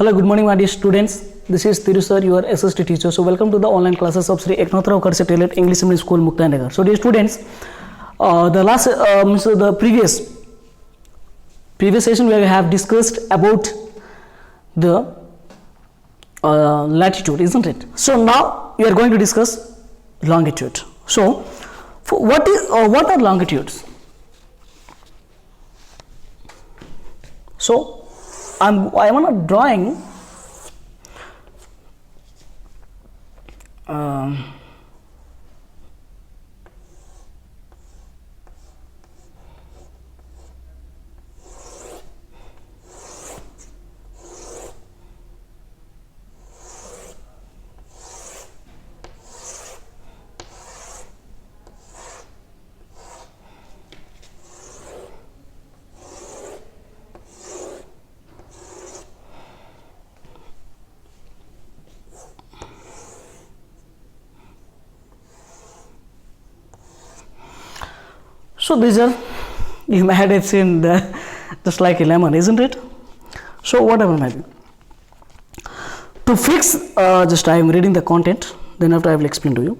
Hello, good morning, my dear students. This is Thiru sir, your SST teacher. So, welcome to the online classes of Sri Eknath Rao Khadse Tailor English Medium School, Muktanagar. So, dear students, the previous session we have discussed about the latitude, isn't it? So, now we are going to discuss longitude. So, what are longitudes? So, I am on a drawing so these are, you might have seen just like a lemon, isn't it? So whatever might be. To fix, just I am reading the content, then after I will explain to you.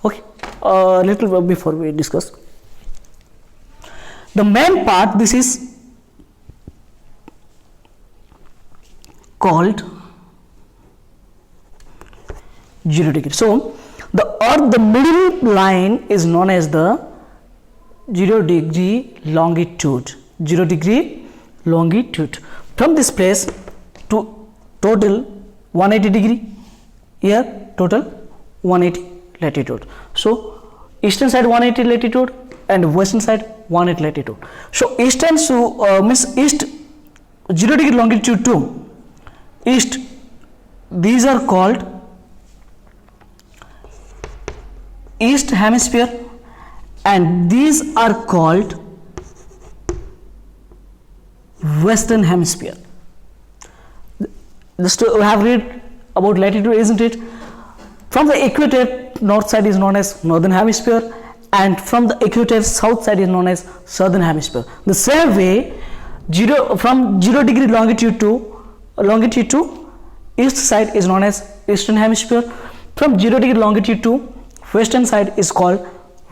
Okay, little before we discuss. The main part, this is called 0 degree. So the earth, the middle line is known as the 0 degree longitude. 0 degree longitude. From this place to total 180 degree. Here total 180 latitude. So eastern side 180 latitude and western side 180 latitude. So eastern means east 0 degree longitude to east. These are called east hemisphere and these are called western hemisphere. Just we have read about latitude, isn't it? From the equator, north side is known as northern hemisphere and from the equator, south side is known as southern hemisphere. The same way, from 0 degree longitude to east side is known as eastern hemisphere. From 0 degree longitude to western side is called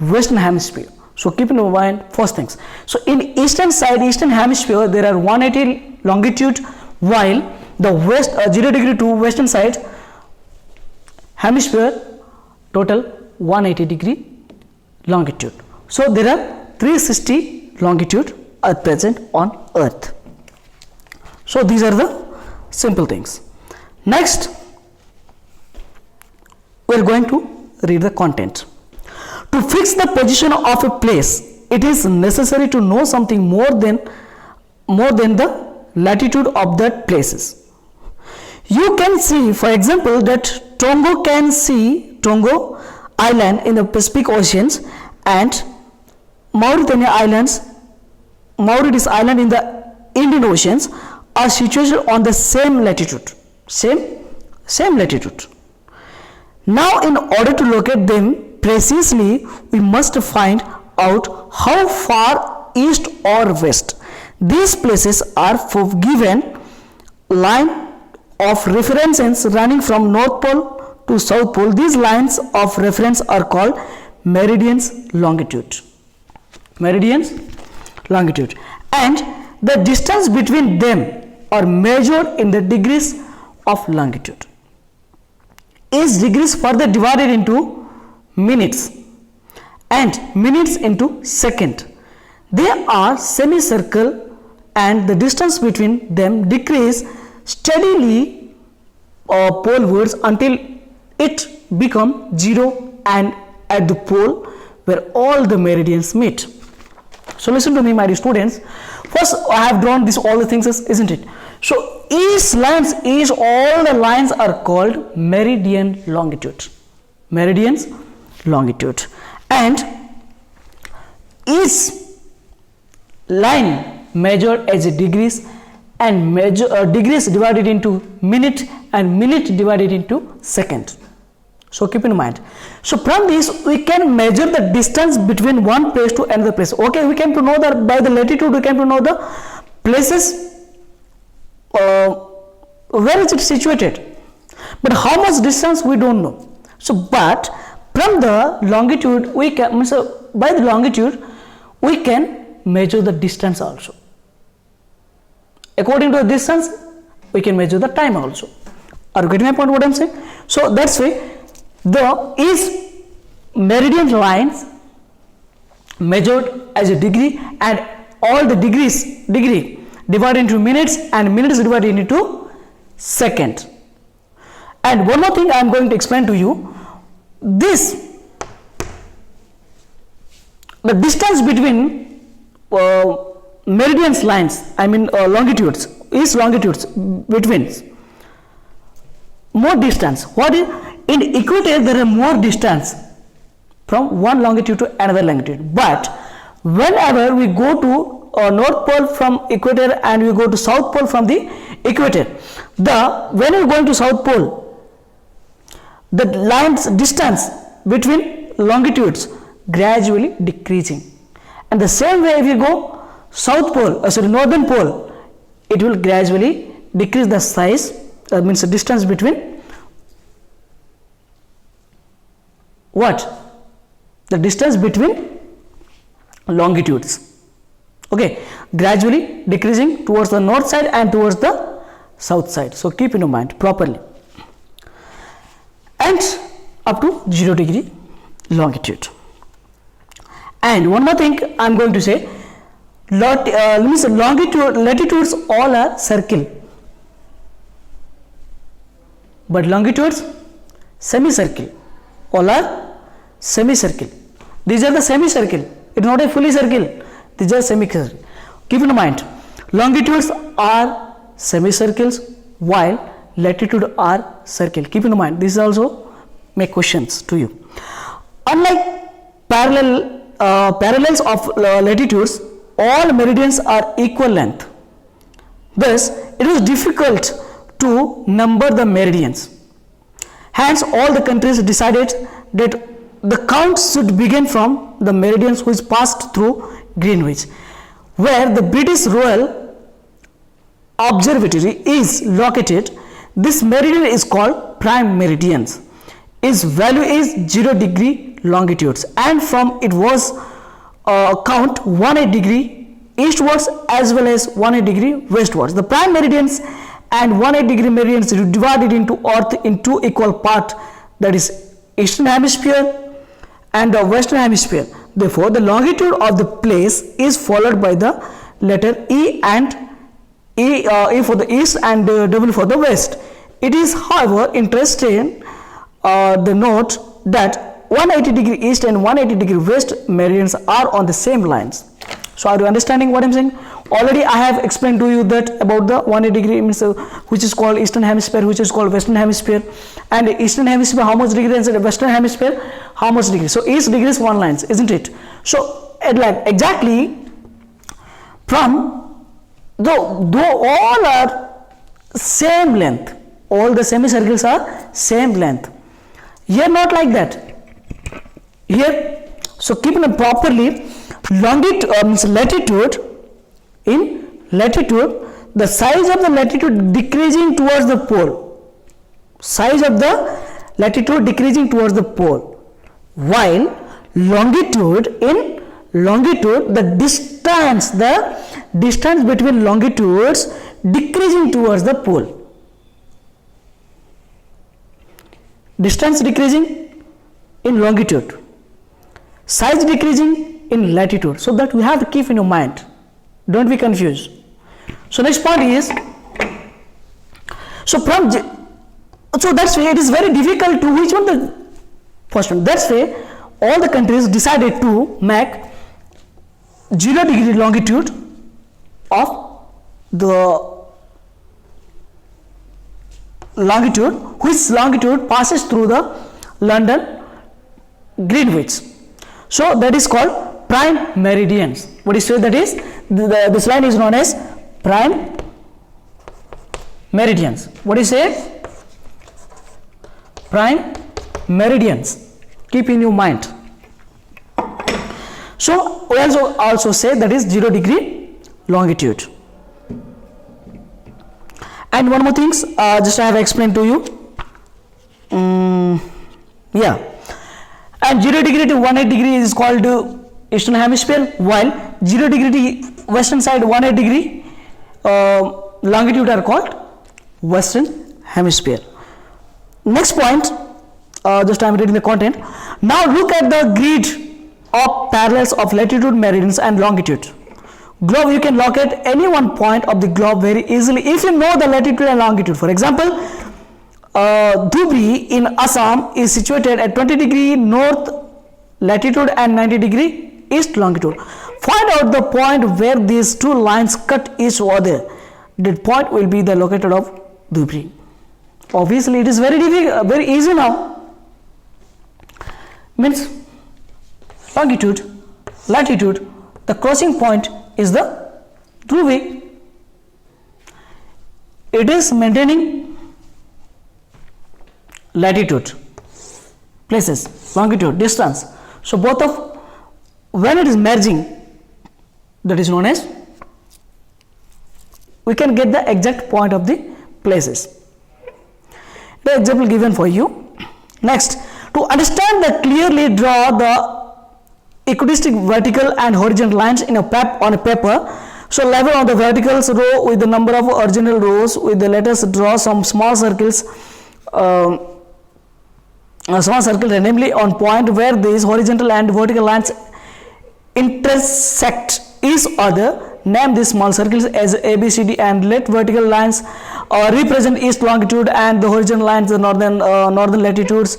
western hemisphere. So keep in mind first things. So in eastern side, eastern hemisphere, there are 180 longitude, while the west 0 degree to western side hemisphere total 180 degree longitude. So there are 360 longitude at present on earth. So these are the simple things. Next we are going to read the content. To fix the position of a place, it is necessary to know something more than the latitude of that places. You can see, for example, that Tongo Island in the Pacific Oceans and Mauritius Island in the Indian Oceans are situated on the same latitude. Same latitude. Now, in order to locate them precisely, we must find out how far east or west these places are for given line of reference running from North Pole to South Pole. These lines of reference are called meridians longitude. Meridians longitude. And the distance between them are measured in the degrees of longitude. Each degrees further divided into minutes and minutes into second. They are semicircle and the distance between them decrease steadily polewards until it becomes 0 and at the pole where all the meridians meet. So listen to me, my dear students. First I have drawn this all the things, isn't it? So all the lines are called meridian longitude. Meridians longitude. And each line measured as degrees and degrees divided into minute and minute divided into second. So keep in mind. So from this we can measure the distance between one place to another place. Okay, we came to know that by the latitude we came to know the places where is it situated, but how much distance we don't know. So but from the longitude we can, by the longitude we can measure the distance also. According to the distance we can measure the time also. Are you getting my point what I am saying? So that's why the east meridian lines measured as a degree, and all the degree divided into minutes and minutes divided into seconds. And one more thing I am going to explain to you, this the distance between meridians lines, longitudes, east longitudes between more distance. What is in equator there are more distance from one longitude to another longitude, but whenever we go to north pole from equator and we go to south pole from the equator, when you are going to south pole, the lines distance between longitudes gradually decreasing, and the same way if you go south pole, northern pole, it will gradually decrease the size, means the distance between what? The distance between longitudes, okay, gradually decreasing towards the north side and towards the south side. So keep in your mind properly, and up to 0 degree longitude. And one more thing I am going to say, longitude, latitudes all are circle, but longitudes semicircle, all are semicircle. These are the semicircle, it is not a fully circle, these are semicircle. Keep in mind, longitudes are semicircles while latitude are circle. Keep in mind, this is also make questions to you. Unlike parallels of latitudes, all meridians are equal length. Thus, it is difficult to number the meridians. Hence, all the countries decided that the count should begin from the meridians which passed through Greenwich, where the British Royal Observatory is located. This meridian is called prime meridians. Its value is 0 degree longitudes, and from it was count 180 degree eastwards as well as 180 degree westwards. The prime meridians and 180 degree meridians are divided into earth in two equal parts, that is eastern hemisphere and the western hemisphere. Therefore, the longitude of the place is followed by the letter E, and E for the east and W for the west. It is however interesting the note that 180 degree east and 180 degree west meridians are on the same lines. So are you understanding what I am saying? Already I have explained to you that about the 180 degree means which is called eastern hemisphere, which is called western hemisphere, and eastern hemisphere how much degree, and western hemisphere how much degree. So each degree is one lines, isn't it? So exactly from though all are same length, all the semicircles are same length. Here not like that. Here, so keep it properly. Latitude, in latitude, the size of the latitude decreasing towards the pole, size of the latitude decreasing towards the pole, while longitude, in longitude, the distance between longitudes decreasing towards the pole, distance decreasing in longitude, size decreasing in latitude. So that we have to keep in your mind, don't be confused. So next point is, so that's why it is very difficult to which one the first one. That's why all the countries decided to make 0 degree longitude of the longitude, which longitude passes through the London Greenwich. So that is called prime meridians. What is say that is this line is known as prime meridians. What is say? Prime meridians. Keep in your mind. So we also say that is 0 degree longitude. And one more things, just I have explained to you. Yeah, and 0 degree to 180 degree is called eastern hemisphere, while 0 degree to western side 180 degree longitude are called western hemisphere. Next point, just I am reading the content. Now look at the grid of parallels of latitude, meridians and longitude. Globe, you can locate any one point of the globe very easily if you know the latitude and longitude. For example, Dhubri in Assam is situated at 20 degree north latitude and 90 degree east longitude. Find out the point where these two lines cut each other. That point will be the located of Dhubri. Obviously, it is very difficult, very easy now. Means longitude, latitude, the crossing point is the Dhruvi. It is maintaining latitude, places, longitude, distance. So both of, when it is merging, that is known as, we can get the exact point of the places. The example given for you. Next, to understand that, clearly draw the equidistant vertical and horizontal lines in on a paper. So level on the vertical row with the number of horizontal rows. With the, let us draw some small circles. A small circle randomly on point where these horizontal and vertical lines intersect each other. Name these small circles as A, B, C, D, and let vertical lines represent east longitude and the horizontal lines the northern latitudes.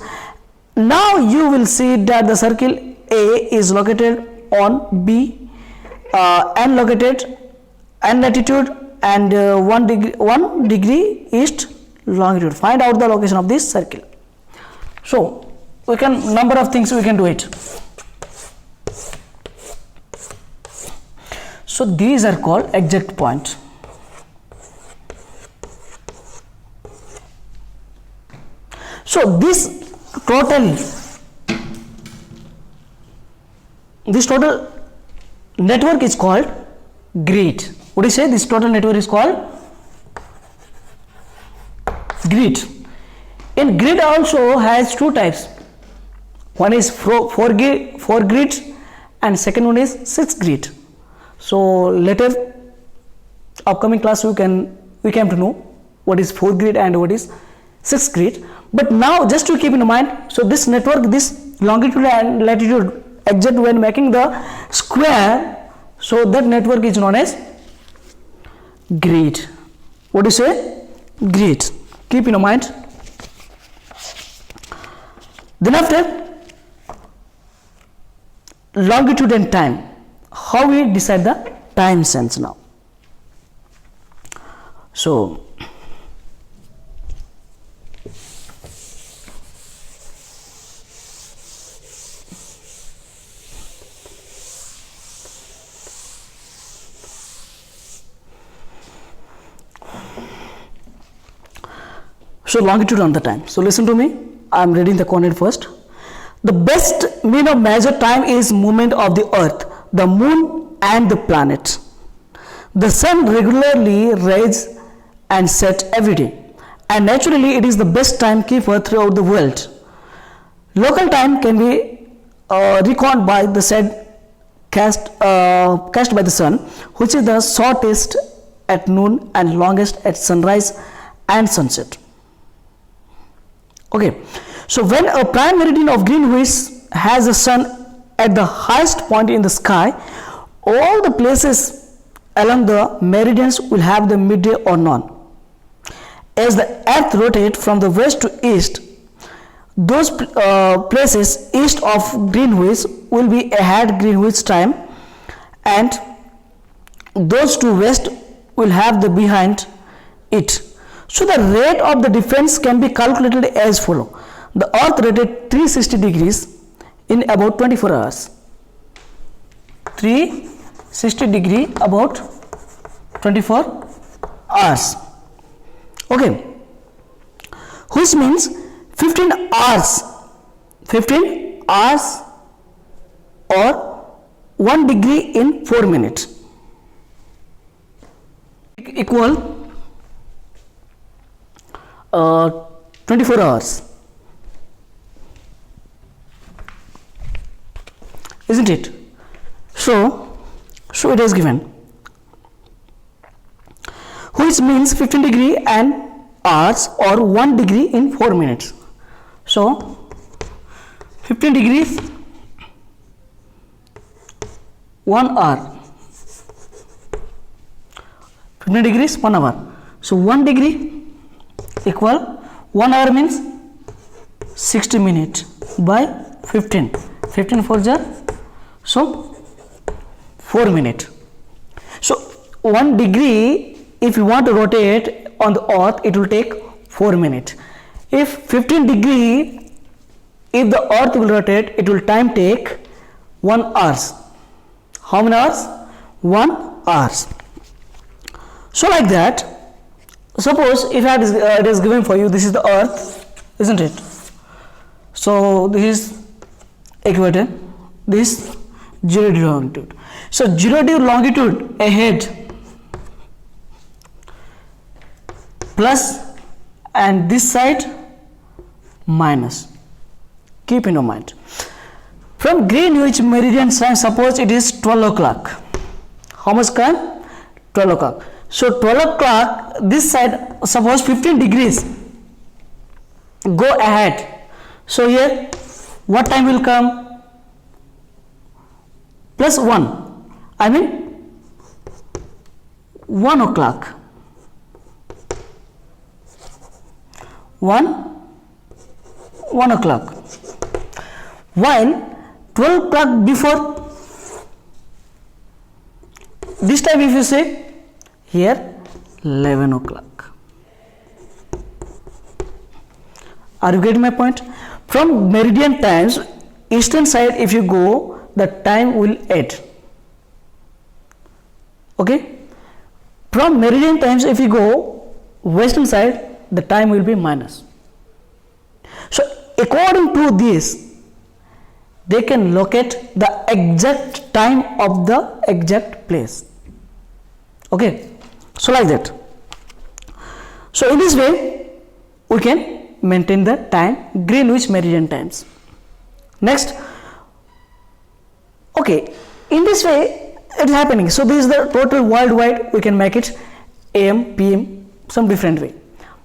Now you will see that the circle A is located on B, and located and latitude and 1 degree east longitude. Find out the location of this circle. So we can, number of things we can do it. So these are called exact points. So this total network is called grid. What do you say? This total network is called grid. In grid also has two types. One is four grids and second one is 6 grid. So later upcoming class we came to know what is 4 grid and what is 6 grid. But now just to keep in mind, so this network, this longitude and latitude exact when making the square, so that network is known as grid. What do you say? Grid. Keep in mind. Then after, longitude and time. How we decide the time sense now? So longitude and the time. So listen to me. I am reading the content first. The best mean of measure time is movement of the earth, the moon and the planets. The sun regularly rises and sets every day, and naturally it is the best timekeeper throughout the world. Local time can be reckoned by the said cast by the sun, which is the shortest at noon and longest at sunrise and sunset. Okay, so when a prime meridian of Greenwich has the sun at the highest point in the sky, all the places along the meridians will have the midday or none. As the earth rotates from the west to east, those places east of Greenwich will be ahead Greenwich time, and those to west will have the behind it. So the rate of the difference can be calculated as follow. The earth rotates 360 degrees in about 24 hours. 360 degree about 24 hours. Okay, which means 15 hours or 1 degree in 4 minutes equal 24 hours, isn't it? So it is given, which means 15 degree and hours or 1 degree in 4 minutes. So 15 degrees 1 hour, 15 degrees 1 hour. So 1 degree equal 1 hour means 60 minutes by 15. 15 for jar, so 4 minutes. So 1 degree, if you want to rotate on the earth, it will take 4 minutes. If 15 degree, if the earth will rotate, it will time take 1 hours. How many hours? 1 hours. So like that, suppose if it is given for you, this is the earth, isn't it? So this is equator, this 0 degree longitude. So 0 degree longitude ahead plus, and this side minus. Keep in your mind. From Greenwich Meridian time, suppose it is 12 o'clock. How much time? 12 o'clock. So 12 o'clock, this side, suppose 15 degrees. Go ahead. So here, what time will come? Plus 1. I mean 1 o'clock. 1 o'clock. While 12 o'clock before, this time if you say here 11 o'clock. Are you getting my point? From meridian times, eastern side if you go, the time will add. Okay? From meridian times if you go western side, the time will be minus. So according to this, they can locate the exact time of the exact place. Okay, so like that. So in this way, we can maintain the time, Greenwich Meridian times. Next, okay, in this way it is happening. So this is the total worldwide. We can make it AM, PM, some different way.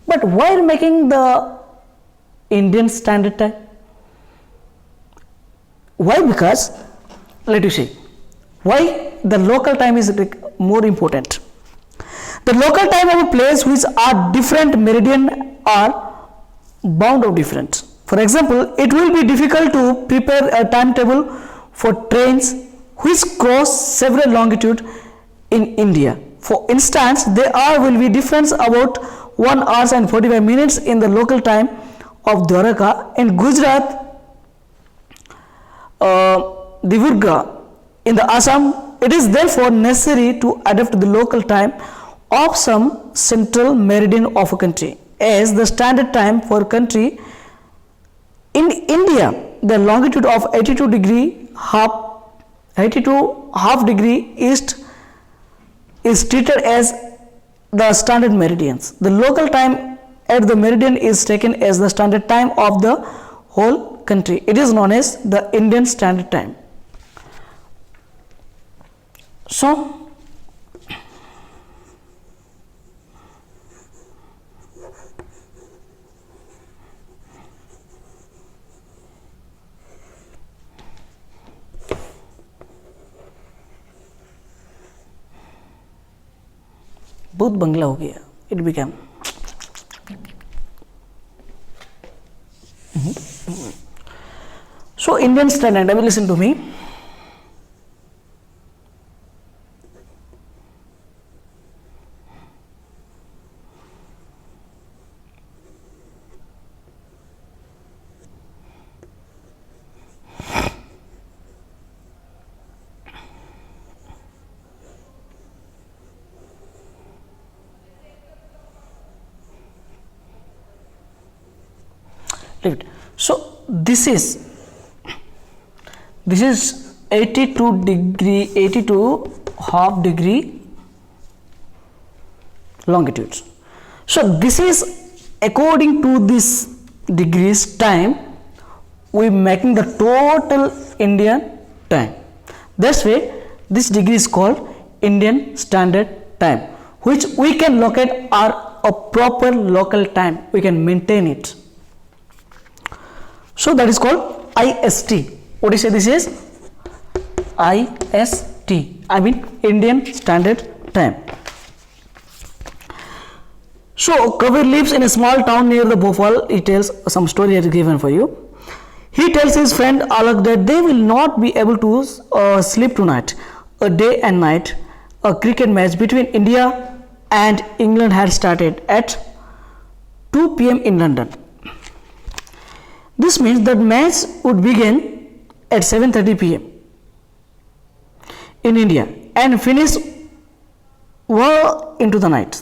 But while making the Indian Standard Time, why? Because let you see why the local time is more important. The local time of a place which are different meridian are bound of different. For example, it will be difficult to prepare a timetable for trains which cross several longitude in India. For instance, there will be difference about 1 hour and 45 minutes in the local time of Dwarka in Gujarat, Divurga in the Assam. It is therefore necessary to adapt the local time of some central meridian of a country as the standard time for country. In India, the longitude of 82 half degree east is treated as the standard meridians. The local time at the meridian is taken as the standard time of the whole country. It is known as the Indian Standard Time. So बहुत बंगला हो गया. It became so Indian Standard Time. Listen to me. So this is 82 half degree longitudes. So this is according to this degrees time, we making the total Indian time. That's why this degree is called Indian Standard Time, which we can locate our a proper local time. We can maintain it. So that is called IST. What do you say this is? IST. I mean Indian Standard Time. So Kabir lives in a small town near the Bhopal. He tells some story here given for you. He tells his friend Alak that they will not be able to sleep tonight. A day and night, a cricket match between India and England had started at 2 p.m. in London. This means that match would begin at 7:30 p.m. in India and finish well into the night.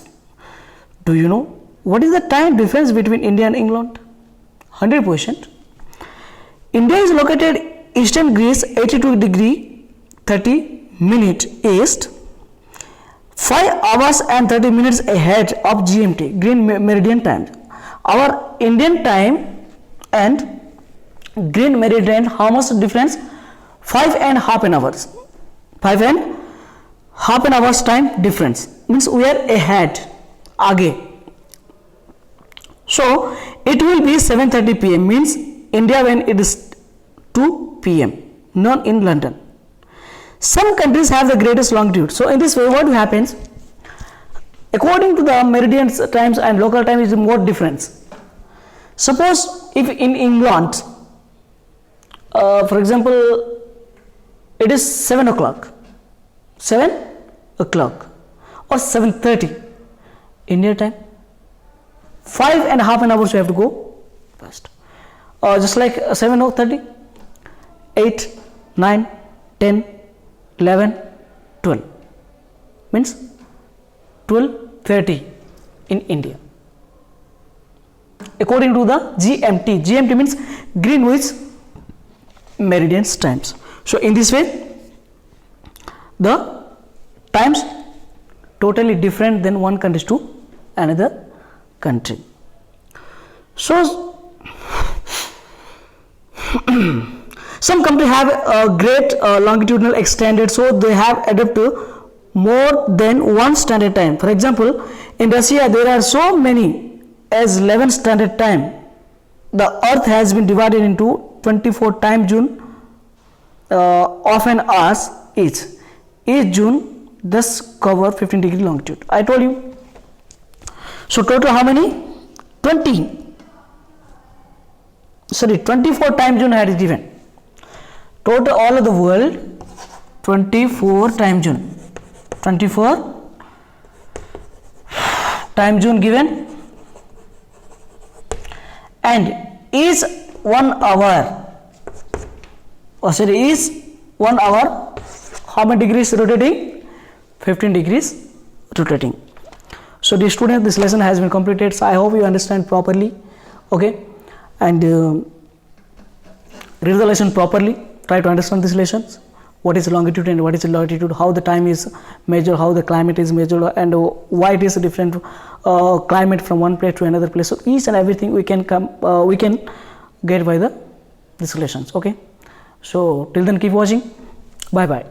Do you know what is the time difference between India and England? 100%. India is located eastern Greece 82 degree 30 minute east, 5 hours and 30 minutes ahead of GMT, Green Meridian time. Our Indian time and Green Meridian, how much difference? 5.5 hours. 5.5 hours time difference means we are ahead, आगे. So it will be 7:30 p.m. means India when it is 2 p.m. not in London. Some countries have the greatest longitude. So in this way, what happens? According to the meridian times and local time is more difference. Suppose if in England, for example, it is 7 o'clock, 7 o'clock or 7:30 India time, 5.5 hours you have to go first. Just like 7:30, 8, 9, 10, 11, 12 means 12:30 in India. According to the GMT, GMT means Greenwich Meridian times. So in this way, the times totally different than one country to another country. So some countries have a great longitudinal extended, so they have adapted more than one standard time. For example, in Russia there are so many as 11 standard time. The earth has been divided into 24 time zone of an hours each. Each zone thus cover 15 degree longitude. I told you. So total how many? 24 time zone had given. Total all of the world 24 time zone. 24 time zone given, and is 1 hour. Is 1 hour how many degrees rotating? 15 degrees rotating. So dear students, this lesson has been completed. So I hope you understand properly. Okay, and read the lesson properly. Try to understand these lessons. What is longitude and what is latitude? How the time is measured? How the climate is measured? And why it is a different climate from one place to another place? So each and everything we can get by these lessons. Okay. So till then, keep watching. Bye bye.